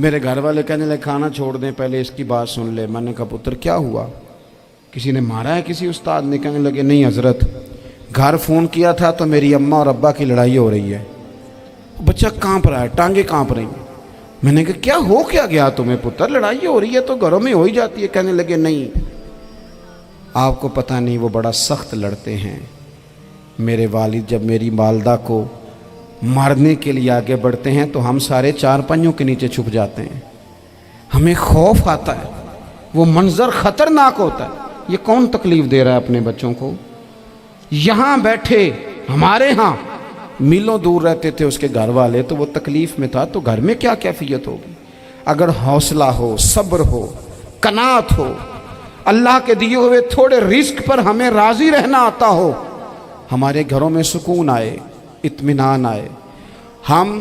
میرے گھر والے کہنے لگے کھانا چھوڑ دیں پہلے اس کی بات سن لے. میں نے کہا پتر کیا ہوا, کسی نے مارا ہے کسی استاد نے؟ کہنے لگے نہیں حضرت, گھر فون کیا تھا تو میری اماں اور ابا کی لڑائی ہو رہی ہے. بچہ کانپ رہا ہے, ٹانگیں کانپ رہی ہیں. میں نے کہا کیا ہو کیا گیا تمہیں پتر, لڑائی ہو رہی ہے تو گھروں میں ہو ہی جاتی ہے. کہنے لگے نہیں آپ کو پتہ نہیں وہ بڑا سخت لڑتے ہیں. میرے والد جب میری والدہ کو مارنے کے لیے آگے بڑھتے ہیں تو ہم سارے چار پنجوں کے نیچے چھپ جاتے ہیں, ہمیں خوف آتا ہے, وہ منظر خطرناک ہوتا ہے. یہ کون تکلیف دے رہا ہے اپنے بچوں کو؟ یہاں بیٹھے ہمارے ہاں میلوں دور رہتے تھے اس کے گھر والے, تو وہ تکلیف میں تھا, تو گھر میں کیا کیفیت ہوگی؟ اگر حوصلہ ہو, صبر ہو, قناعت ہو, اللہ کے دیے ہوئے تھوڑے رزق پر ہمیں راضی رہنا آتا ہو, ہمارے گھروں میں سکون آئے, اطمینان آئے, ہم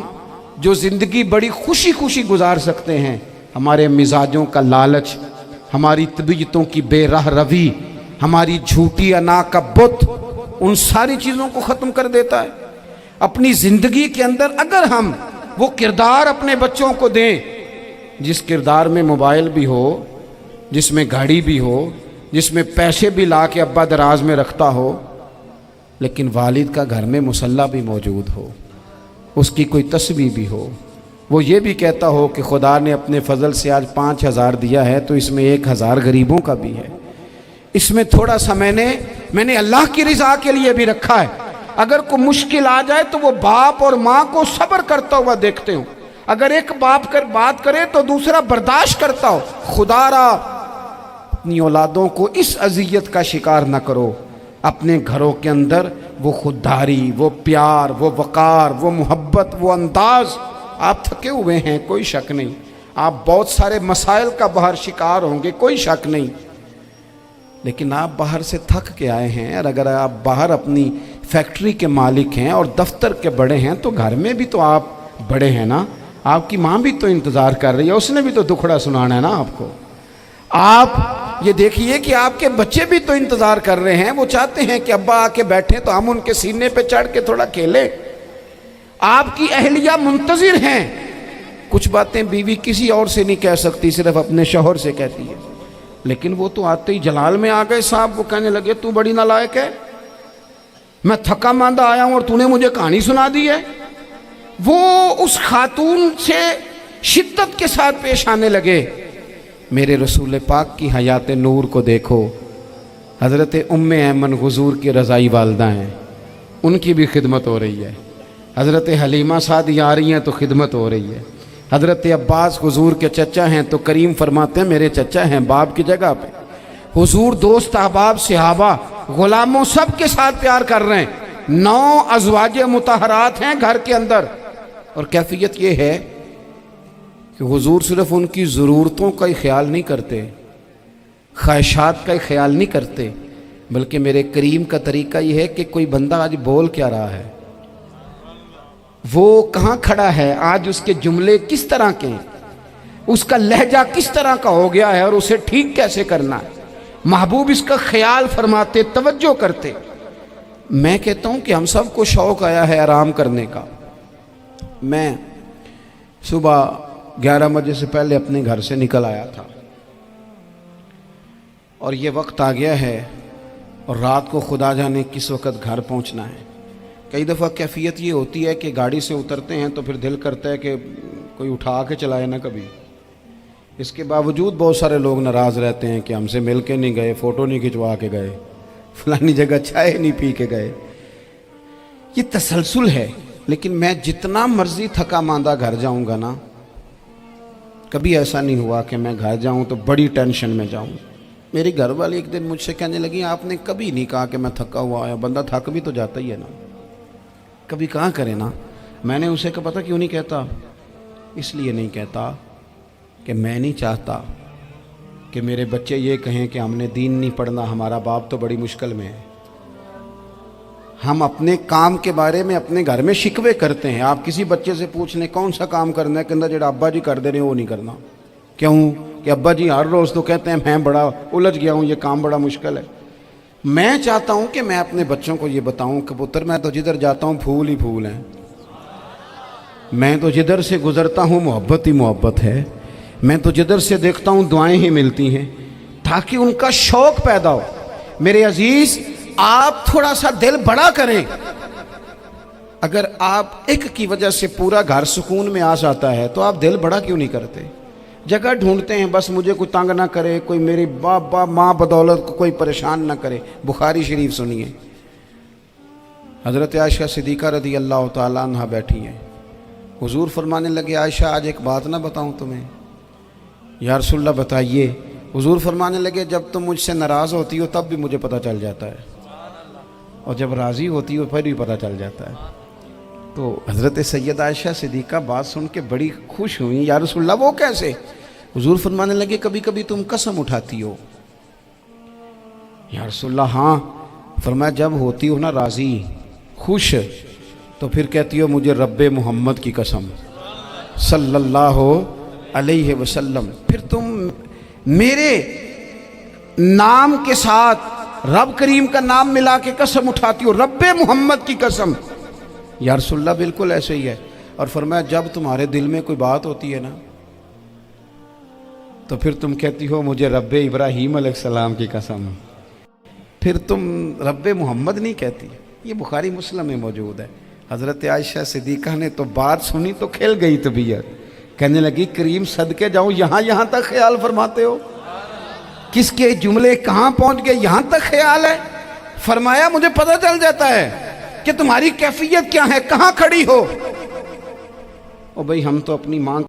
جو زندگی بڑی خوشی خوشی گزار سکتے ہیں. ہمارے مزاجوں کا لالچ, ہماری طبیعتوں کی بے راہ روی, ہماری جھوٹی انا کا بت, ان ساری چیزوں کو ختم کر دیتا ہے. اپنی زندگی کے اندر اگر ہم وہ کردار اپنے بچوں کو دیں جس کردار میں موبائل بھی ہو, جس میں گاڑی بھی ہو, جس میں پیسے بھی لا کے ابا دراز میں رکھتا ہو, لیکن والد کا گھر میں مصلی بھی موجود ہو, اس کی کوئی تسبیح بھی ہو, وہ یہ بھی کہتا ہو کہ خدا نے اپنے فضل سے آج 5,000 دیا ہے تو اس میں 1,000 غریبوں کا بھی ہے, اس میں تھوڑا سا میں نے اللہ کی رضا کے لیے بھی رکھا ہے. اگر کوئی مشکل آ جائے تو وہ باپ اور ماں کو صبر کرتا ہوا دیکھتے ہوں. اگر ایک باپ کر بات کرے تو دوسرا برداشت کرتا ہو. خدا را اپنی اولادوں کو اس اذیت کا شکار نہ کرو. اپنے گھروں کے اندر وہ خودداری, وہ پیار, وہ وقار, وہ محبت, وہ انداز. آپ تھکے ہوئے ہیں کوئی شک نہیں, آپ بہت سارے مسائل کا باہر شکار ہوں گے کوئی شک نہیں, لیکن آپ باہر سے تھک کے آئے ہیں. اور اگر آپ باہر اپنی فیکٹری کے مالک ہیں اور دفتر کے بڑے ہیں تو گھر میں بھی تو آپ بڑے ہیں نا. آپ کی ماں بھی تو انتظار کر رہی ہے, اس نے بھی تو دکھڑا سنانا ہے نا آپ کو. آپ یہ دیکھیے کہ آپ کے بچے بھی تو انتظار کر رہے ہیں, وہ چاہتے ہیں کہ ابا آ کے بیٹھیں تو ہم ان کے سینے پہ چڑھ کے تھوڑا کھیلیں. آپ کی اہلیہ منتظر ہیں. کچھ باتیں بیوی کسی اور سے نہیں کہہ سکتی, صرف اپنے شوہر سے کہتی ہے, لیکن وہ تو آتے ہی جلال میں آ گئے صاحب. وہ کہنے لگے تو بڑی نالائق ہے, میں تھکا ماندہ آیا ہوں اور تو نے مجھے کہانی سنا دی ہے. وہ اس خاتون سے شدت کے ساتھ پیش آنے لگے. میرے رسول پاک کی حیات نور کو دیکھو, حضرت ام ایمن حضور کی رضائی والدہ ہیں, ان کی بھی خدمت ہو رہی ہے. حضرت حلیمہ سعدیہ آ رہی ہیں تو خدمت ہو رہی ہے. حضرت عباس حضور کے چچا ہیں تو کریم فرماتے ہیں میرے چچا ہیں باپ کی جگہ پہ. حضور دوست احباب صحابہ غلاموں سب کے ساتھ پیار کر رہے ہیں. 9 ازواج مطہرات ہیں گھر کے اندر, اور کیفیت یہ ہے کہ حضور صرف ان کی ضرورتوں کا ہی خیال نہیں کرتے, خواہشات کا ہی خیال نہیں کرتے, بلکہ میرے کریم کا طریقہ یہ ہے کہ کوئی بندہ آج بول کیا رہا ہے, وہ کہاں کھڑا ہے آج, اس کے جملے کس طرح کے ہیں, اس کا لہجہ کس طرح کا ہو گیا ہے اور اسے ٹھیک کیسے کرنا ہے. محبوب اس کا خیال فرماتے, توجہ کرتے. میں کہتا ہوں کہ ہم سب کو شوق آیا ہے آرام کرنے کا. میں صبح 11 بجے سے پہلے اپنے گھر سے نکل آیا تھا, اور یہ وقت آ گیا ہے اور رات کو خدا جانے کس وقت گھر پہنچنا ہے. کئی دفعہ کیفیت یہ ہوتی ہے کہ گاڑی سے اترتے ہیں تو پھر دل کرتا ہے کہ کوئی اٹھا کے چلائے نہ کبھی. اس کے باوجود بہت سارے لوگ ناراض رہتے ہیں کہ ہم سے مل کے نہیں گئے, فوٹو نہیں کھنچوا کے گئے, فلانی جگہ چائے نہیں پی کے گئے. یہ تسلسل ہے. لیکن میں جتنا مرضی تھکا ماندہ گھر جاؤں گا نا, کبھی ایسا نہیں ہوا کہ میں گھر جاؤں تو بڑی ٹینشن میں جاؤں. میری گھر والی ایک دن مجھ سے کہنے لگی آپ نے کبھی نہیں کہا کہ میں تھکا ہوا آیا. بندہ تھک بھی تو جاتا ہی ہے نا, کبھی کہاں کرے نا. میں نے اسے کہا پتہ کیوں نہیں کہتا, اس لیے نہیں کہتا کہ میں نہیں چاہتا کہ میرے بچے یہ کہیں کہ ہم نے دین نہیں پڑھنا, ہمارا باپ تو بڑی مشکل میں ہے. ہم اپنے کام کے بارے میں اپنے گھر میں شکوے کرتے ہیں. آپ کسی بچے سے پوچھ لیں کون سا کام کرنا ہے, کہ اندر جڑا ابا جی کر دے رہے ہیں وہ نہیں کرنا. کیوں کہ ابا جی ہر روز تو کہتے ہیں میں بڑا الجھ گیا ہوں, یہ کام بڑا مشکل ہے. میں چاہتا ہوں کہ میں اپنے بچوں کو یہ بتاؤں کہ پتر میں تو جدھر جاتا ہوں پھول ہی پھول ہیں. میں تو جدھر سے گزرتا ہوں محبت ہی محبت ہے، میں تو جدھر سے دیکھتا ہوں دعائیں ہی ملتی ہیں، تاکہ ان کا شوق پیدا ہو۔ میرے عزیز، آپ تھوڑا سا دل بڑا کریں۔ اگر آپ ایک کی وجہ سے پورا گھر سکون میں آ جاتا ہے تو آپ دل بڑا کیوں نہیں کرتے؟ جگہ ڈھونڈتے ہیں بس مجھے کوئی تنگ نہ کرے، کوئی میری باپ ماں بدولت کو کوئی پریشان نہ کرے۔ بخاری شریف سنیے، حضرت عائشہ صدیقہ رضی اللہ تعالیٰ عنہ بیٹھی ہیں، حضور فرمانے لگے عائشہ آج ایک بات نہ بتاؤں تمہیں؟ یا رسول اللہ بتائیے۔ حضور فرمانے لگے جب تم مجھ سے ناراض ہوتی ہو تب بھی مجھے پتہ چل جاتا ہے، اور جب راضی ہوتی ہو پھر بھی پتہ چل جاتا ہے۔ تو حضرت سیدہ عائشہ صدیقہ بات سن کے بڑی خوش ہوئیں، یا رسول اللہ وہ کیسے؟ حضور فرمانے لگے کبھی کبھی تم قسم اٹھاتی ہو۔ یا رسول اللہ ہاں۔ فرمایا جب ہوتی ہو نا راضی، خوش، تو پھر کہتی ہو مجھے رب محمد کی قسم صلی اللہ علیہ وسلم، پھر تم میرے نام کے ساتھ رب کریم کا نام ملا کے قسم اٹھاتی ہو، رب محمد کی قسم۔ یا رسول اللہ بالکل ایسے ہی ہے۔ اور فرمایا جب تمہارے دل میں کوئی بات ہوتی ہے نا تو پھر تم کہتی ہو مجھے رب ابراہیم علیہ السلام کی قسم، پھر تم رب محمد نہیں کہتی۔ یہ بخاری مسلم میں موجود ہے۔ حضرت عائشہ صدیقہ نے تو بات سنی تو کھل گئی طبیعت، کہنے لگی کریم صدقے جاؤں، یہاں تک خیال فرماتے ہو؟ کس کے جملے کہاں پہنچ گئے، یہاں تک خیال ہے؟ فرمایا مجھے پتہ چل جاتا ہے کہ تمہاری کیفیت کیا ہے، کہاں کھڑی ہو۔ او بھئی ہم تو اپنی ماں